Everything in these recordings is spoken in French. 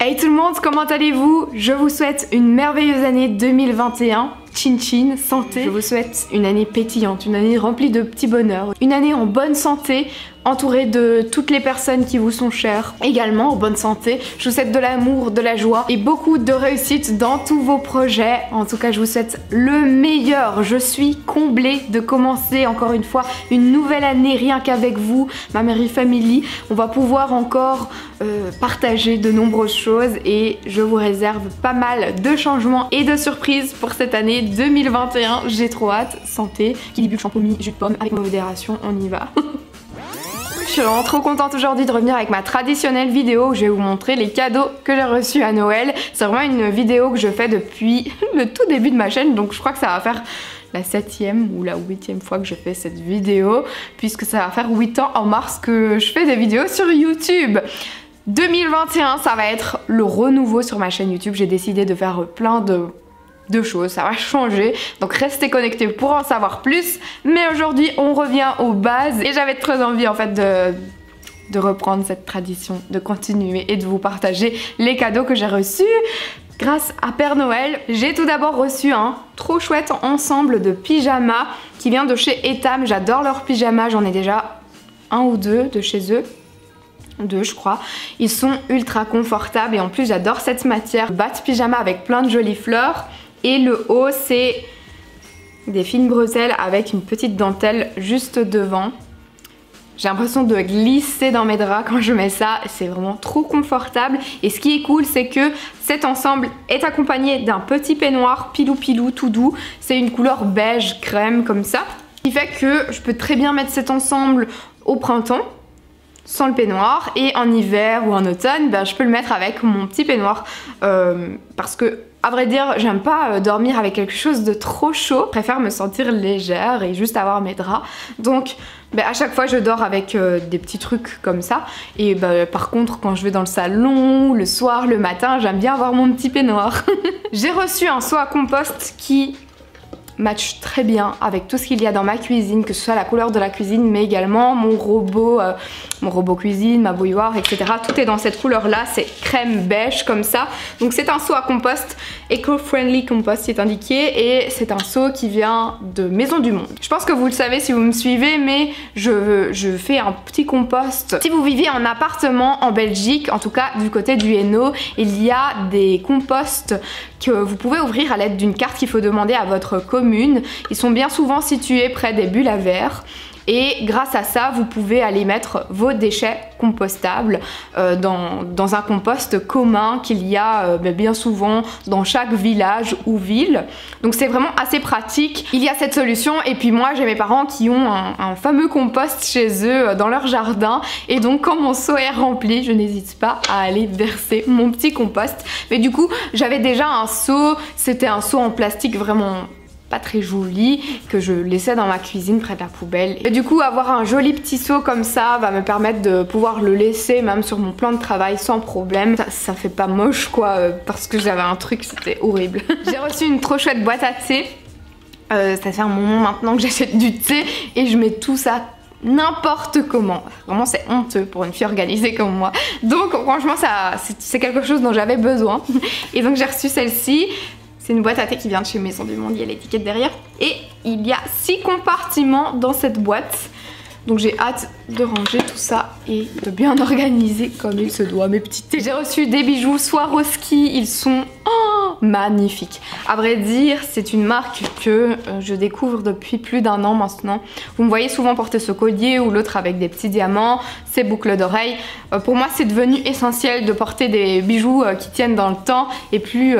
Hey tout le monde, comment allez-vous? Je vous souhaite une merveilleuse année 2021. Chin chin, santé. Je vous souhaite une année pétillante, une année remplie de petits bonheurs, une année en bonne santé, entourée de toutes les personnes qui vous sont chères, également en bonne santé. Je vous souhaite de l'amour, de la joie et beaucoup de réussite dans tous vos projets. En tout cas, je vous souhaite le meilleur. Je suis comblée de commencer encore une fois une nouvelle année rien qu'avec vous, ma Merry Family. On va pouvoir encore partager de nombreuses choses et je vous réserve pas mal de changements et de surprises pour cette année 2021. J'ai trop hâte. Santé, Kilibu, champomis, jus de pomme, avec modération, on y va. Je suis vraiment trop contente aujourd'hui de revenir avec ma traditionnelle vidéo où je vais vous montrer les cadeaux que j'ai reçus à Noël. C'est vraiment une vidéo que je fais depuis le tout début de ma chaîne, donc je crois que ça va faire la 7e ou la 8e fois que je fais cette vidéo, puisque ça va faire 8 ans en mars que je fais des vidéos sur YouTube. 2021, ça va être le renouveau sur ma chaîne YouTube. J'ai décidé de faire plein de choses, ça va changer, donc restez connectés pour en savoir plus. Mais aujourd'hui on revient aux bases et j'avais très envie en fait de reprendre cette tradition, de continuer et de vous partager les cadeaux que j'ai reçus grâce à Père Noël. J'ai tout d'abord reçu un trop chouette ensemble de pyjamas qui vient de chez Etam. J'adore leurs pyjamas, j'en ai déjà un ou deux de chez eux. Deux je crois. Ils sont ultra confortables et en plus j'adore cette matière. Batte pyjama avec plein de jolies fleurs. Et le haut c'est des fines bretelles avec une petite dentelle juste devant. J'ai l'impression de glisser dans mes draps quand je mets ça, c'est vraiment trop confortable. Et ce qui est cool c'est que cet ensemble est accompagné d'un petit peignoir pilou pilou tout doux. C'est une couleur beige crème comme ça. Ce qui fait que je peux très bien mettre cet ensemble au printemps sans le peignoir et en hiver ou en automne ben, je peux le mettre avec mon petit peignoir parce que à vrai dire j'aime pas dormir avec quelque chose de trop chaud, je préfère me sentir légère et juste avoir mes draps, donc ben, à chaque fois je dors avec des petits trucs comme ça et ben, par contre quand je vais dans le salon, le soir, le matin, j'aime bien avoir mon petit peignoir. J'ai reçu un seau à compost qui match très bien avec tout ce qu'il y a dans ma cuisine, que ce soit la couleur de la cuisine mais également mon robot cuisine, ma bouilloire, etc. Tout est dans cette couleur là, c'est crème beige comme ça. Donc c'est un seau à compost, eco-friendly compost c'est indiqué, et c'est un seau qui vient de Maison du Monde. Je pense que vous le savez si vous me suivez, mais je fais un petit compost. Si vous vivez en appartement en Belgique, en tout cas du côté du Hainaut, il y a des composts que vous pouvez ouvrir à l'aide d'une carte qu'il faut demander à votre commune. Ils sont bien souvent situés près des bulles à verre. Et grâce à ça, vous pouvez aller mettre vos déchets compostables dans un compost commun qu'il y a bien souvent dans chaque village ou ville. Donc c'est vraiment assez pratique. Il y a cette solution et puis moi j'ai mes parents qui ont un fameux compost chez eux dans leur jardin. Et donc quand mon seau est rempli, je n'hésite pas à aller verser mon petit compost. Mais du coup j'avais déjà un seau, c'était un seau en plastique vraiment pas très joli que je laissais dans ma cuisine près de la poubelle. Et du coup avoir un joli petit seau comme ça va me permettre de pouvoir le laisser même sur mon plan de travail sans problème. Ça fait pas moche quoi, parce que j'avais un truc, c'était horrible. J'ai reçu une trop chouette boîte à thé. Ça fait un moment maintenant que j'achète du thé et je mets tout ça n'importe comment. Vraiment c'est honteux pour une fille organisée comme moi. Donc franchement c'est quelque chose dont j'avais besoin. Et donc j'ai reçu celle-ci. C'est une boîte à thé qui vient de chez Maison du Monde, il y a l'étiquette derrière. Et il y a 6 compartiments dans cette boîte. Donc j'ai hâte de ranger tout ça et de bien organiser comme il se doit mes petits thés. J'ai reçu des bijoux Swarovski, ils sont magnifiques. À vrai dire, c'est une marque que je découvre depuis plus d'1 an maintenant. Vous me voyez souvent porter ce collier ou l'autre avec des petits diamants, ces boucles d'oreilles. Pour moi, c'est devenu essentiel de porter des bijoux qui tiennent dans le temps et plus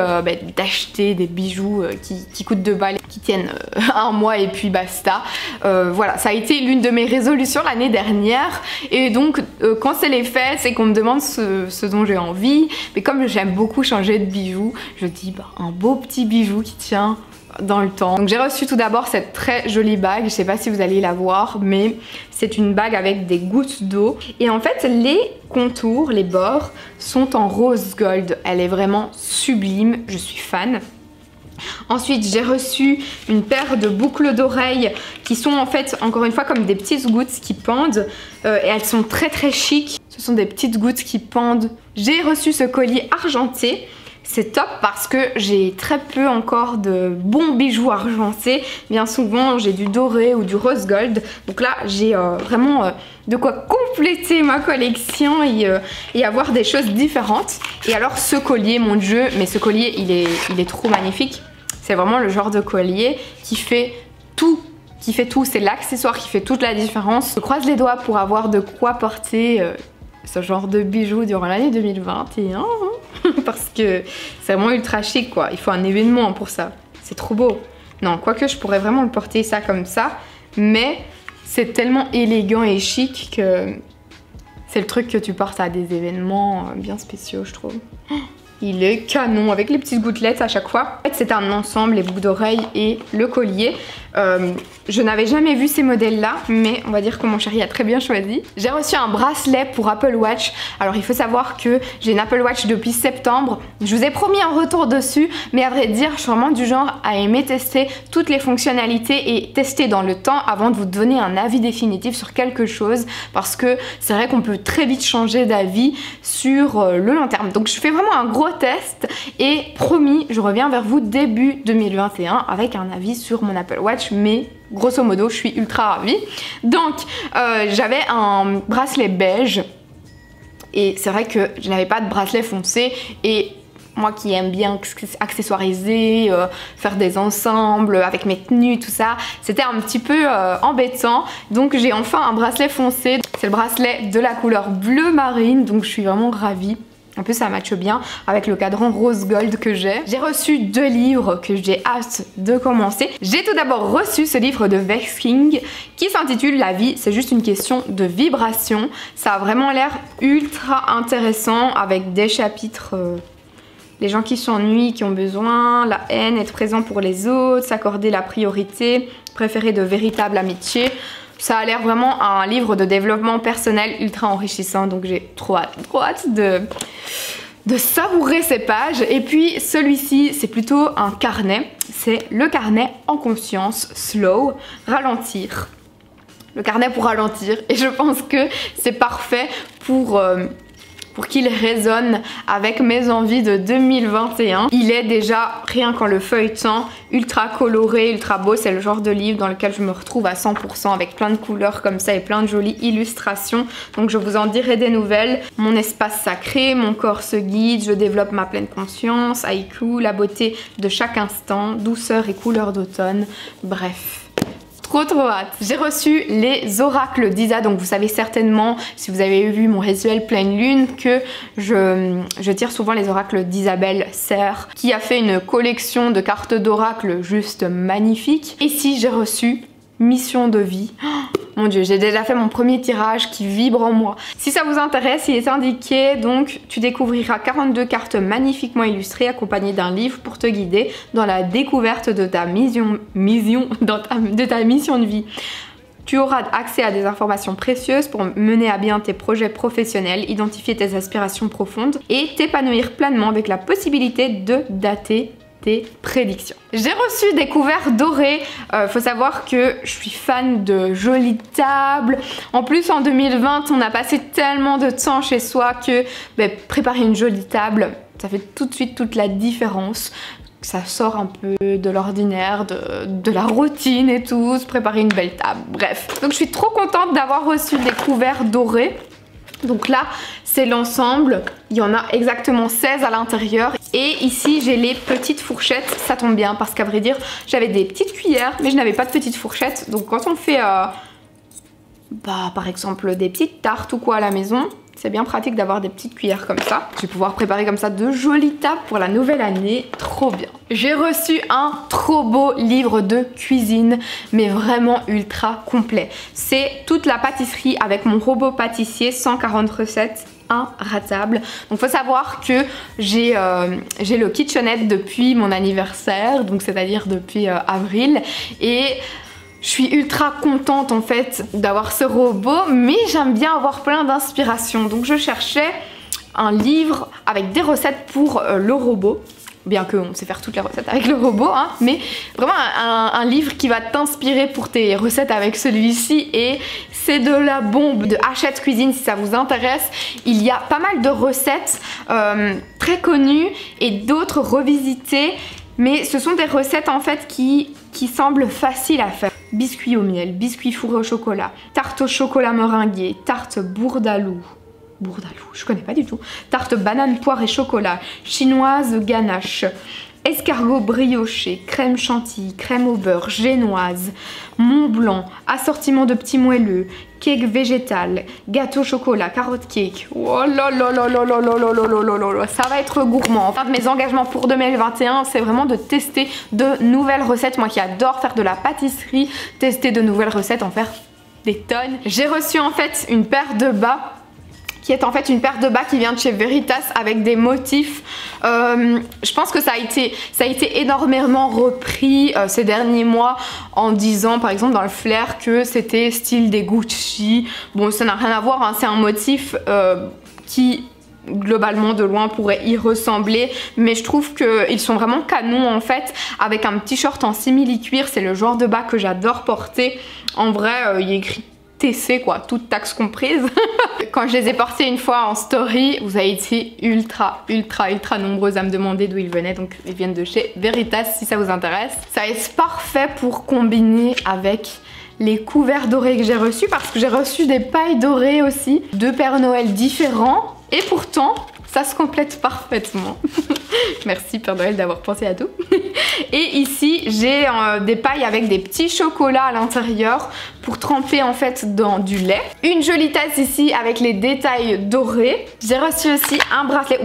d'acheter des bijoux qui coûtent 2 balles, qui tiennent 1 mois et puis basta. Voilà, ça a été l'une de mes résolutions l'année dernière et donc quand c'est les fêtes, c'est qu'on me demande ce dont j'ai envie. Mais comme j'aime beaucoup changer de bijoux, je dis un beau petit bijou qui tient dans le temps. Donc j'ai reçu tout d'abord cette très jolie bague, je sais pas si vous allez la voir, mais c'est une bague avec des gouttes d'eau et en fait les contours, les bords sont en rose gold. Elle est vraiment sublime, je suis fan. Ensuite j'ai reçu une paire de boucles d'oreilles qui sont en fait encore une fois comme des petites gouttes qui pendent et elles sont très très chic. Ce sont des petites gouttes qui pendent J'ai reçu ce collier argenté. C'est top parce que j'ai très peu encore de bons bijoux argentés. Bien souvent j'ai du doré ou du rose gold. Donc là j'ai vraiment de quoi compléter ma collection et avoir des choses différentes. Et alors ce collier, mon dieu, mais ce collier il est trop magnifique. C'est vraiment le genre de collier qui fait tout. C'est l'accessoire qui fait toute la différence. Je croise les doigts pour avoir de quoi porter ce genre de bijoux durant l'année 2021. Parce que c'est vraiment ultra chic quoi. Il faut un événement pour ça. C'est trop beau. Non, quoique je pourrais vraiment le porter ça comme ça. Mais c'est tellement élégant et chic que c'est le truc que tu portes à des événements bien spéciaux je trouve. Il est canon avec les petites gouttelettes à chaque fois. En fait c'est un ensemble, les boucles d'oreilles et le collier. Je n'avais jamais vu ces modèles là, mais on va dire que mon chéri a très bien choisi. J'ai reçu un bracelet pour Apple Watch. Alors il faut savoir que j'ai une Apple Watch depuis septembre. Je vous ai promis un retour dessus, mais à vrai dire je suis vraiment du genre à aimer tester toutes les fonctionnalités et tester dans le temps avant de vous donner un avis définitif sur quelque chose, parce que c'est vrai qu'on peut très vite changer d'avis sur le long terme. Donc je fais vraiment un gros test et promis je reviens vers vous début 2021 avec un avis sur mon Apple Watch, mais grosso modo je suis ultra ravie. Donc j'avais un bracelet beige et c'est vrai que je n'avais pas de bracelet foncé, et moi qui aime bien accessoiriser, faire des ensembles avec mes tenues, tout ça, c'était un petit peu embêtant. Donc j'ai enfin un bracelet foncé, c'est le bracelet de la couleur bleu marine, donc je suis vraiment ravie. En plus ça matche bien avec le cadran rose gold que j'ai. J'ai reçu 2 livres que j'ai hâte de commencer. J'ai tout d'abord reçu ce livre de Vex King qui s'intitule La vie, c'est juste une question de vibration. Ça a vraiment l'air ultra intéressant avec des chapitres... les gens qui s'ennuient, qui ont besoin, la haine, être présent pour les autres, s'accorder la priorité, préférer de véritables amitiés. Ça a l'air vraiment un livre de développement personnel ultra enrichissant, donc j'ai trop hâte de savourer ces pages. Et puis celui-ci, c'est plutôt un carnet. C'est le carnet en conscience, slow, ralentir. Le carnet pour ralentir. Et je pense que c'est parfait pour qu'il résonne avec mes envies de 2021. Il est déjà, rien qu'en le feuilletant, ultra coloré, ultra beau. C'est le genre de livre dans lequel je me retrouve à 100% avec plein de couleurs comme ça et plein de jolies illustrations. Donc je vous en dirai des nouvelles. Mon espace sacré, mon corps se guide, je développe ma pleine conscience, haïku, la beauté de chaque instant, douceur et couleur d'automne. Bref. Trop hâte. J'ai reçu les oracles d'Isa, donc vous savez certainement, si vous avez vu mon rituel pleine lune, que je tire souvent les oracles d'Isabelle Serre, qui a fait une collection de cartes d'oracles juste magnifique. Ici j'ai reçu Mission de vie. Oh, mon dieu, j'ai déjà fait mon premier tirage qui vibre en moi. Si ça vous intéresse, il est indiqué, donc tu découvriras 42 cartes magnifiquement illustrées accompagnées d'un livre pour te guider dans la découverte de ta mission de vie. Tu auras accès à des informations précieuses pour mener à bien tes projets professionnels, identifier tes aspirations profondes et t'épanouir pleinement avec la possibilité de dater prédictions. J'ai reçu des couverts dorés. Faut savoir que je suis fan de jolies tables. En plus en 2020 on a passé tellement de temps chez soi que préparer une jolie table, ça fait tout de suite toute la différence. Ça sort un peu de l'ordinaire, de la routine et tout, se préparer une belle table, bref. Donc je suis trop contente d'avoir reçu des couverts dorés. Donc là, c'est l'ensemble. Il y en a exactement 16 à l'intérieur. Et ici, j'ai les petites fourchettes. Ça tombe bien parce qu'à vrai dire, j'avais des petites cuillères, mais je n'avais pas de petites fourchettes. Donc quand on fait, par exemple, des petites tartes ou quoi à la maison, c'est bien pratique d'avoir des petites cuillères comme ça. Je vais pouvoir préparer comme ça de jolies tables pour la nouvelle année. Trop bien. J'ai reçu un trop beau livre de cuisine, mais vraiment ultra complet. C'est toute la pâtisserie avec mon robot pâtissier, 140 recettes inratables. Donc faut savoir que j'ai le KitchenAid depuis mon anniversaire, donc c'est-à-dire depuis avril, et je suis ultra contente en fait d'avoir ce robot, mais j'aime bien avoir plein d'inspiration. Donc je cherchais un livre avec des recettes pour le robot. bien qu'on sait faire toutes les recettes avec le robot, hein, mais vraiment un livre qui va t'inspirer pour tes recettes avec celui-ci, et c'est de la bombe. De Hachette Cuisine, si ça vous intéresse, il y a pas mal de recettes très connues et d'autres revisitées, mais ce sont des recettes en fait qui semblent faciles à faire. Biscuits au miel, biscuits fourrés au chocolat, tarte au chocolat meringuée, tarte bourdalou, je connais pas du tout, tarte banane, poire et chocolat, chinoise ganache, escargot brioché, crème chantilly, crème au beurre, génoise, Mont Blanc, assortiment de petits moelleux, cake végétal, gâteau chocolat, carotte cake. Oh là là là là là là là là là là, ça va être gourmand. Enfin, mes engagements pour 2021, c'est vraiment de tester de nouvelles recettes. Moi qui adore faire de la pâtisserie, tester de nouvelles recettes, en faire des tonnes. J'ai reçu en fait une paire de bas qui est en fait une paire de bas qui vient de chez Veritas avec des motifs. Je pense que ça a été énormément repris ces derniers mois en disant par exemple dans le flair que c'était style des Gucci. Bon, ça n'a rien à voir, hein, c'est un motif qui globalement de loin pourrait y ressembler, mais je trouve qu'ils sont vraiment canons en fait, avec un petit short en simili-cuir. C'est le genre de bas que j'adore porter. En vrai, il y a écrit TC quoi, toute taxe comprise. Quand je les ai portés une fois en story, vous avez été ultra nombreuses à me demander d'où ils venaient, donc ils viennent de chez Veritas si ça vous intéresse. Ça va être parfait pour combiner avec les couverts dorés que j'ai reçus, parce que j'ai reçu des pailles dorées aussi, deux Pères Noël différents, et pourtant ça se complète parfaitement. Merci Père Noël d'avoir pensé à tout. Et ici j'ai des pailles avec des petits chocolats à l'intérieur pour tremper en fait dans du lait. Une jolie tasse ici avec les détails dorés. J'ai reçu aussi un bracelet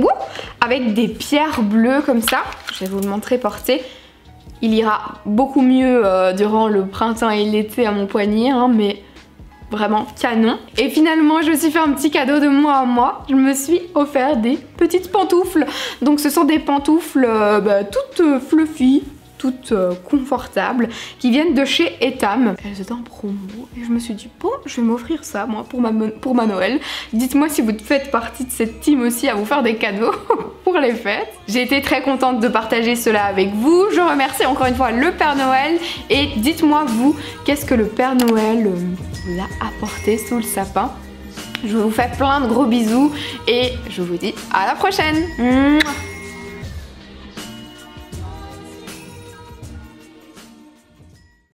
avec des pierres bleues comme ça. Je vais vous le montrer porté. Il ira beaucoup mieux durant le printemps et l'été à mon poignet, hein, mais vraiment canon. Et finalement, je me suis fait un petit cadeau de moi à moi. Je me suis offert des petites pantoufles. Donc ce sont des pantoufles toutes fluffy, toutes confortables, qui viennent de chez Etam. Elles étaient en promo et je me suis dit bon, je vais m'offrir ça moi pour ma Noël. Dites-moi si vous faites partie de cette team aussi à vous faire des cadeaux pour les fêtes. J'ai été très contente de partager cela avec vous. Je remercie encore une fois le Père Noël, et dites-moi vous, qu'est-ce que le Père Noël vous a apporté sous le sapin. Je vous fais plein de gros bisous et je vous dis à la prochaine. Mouah.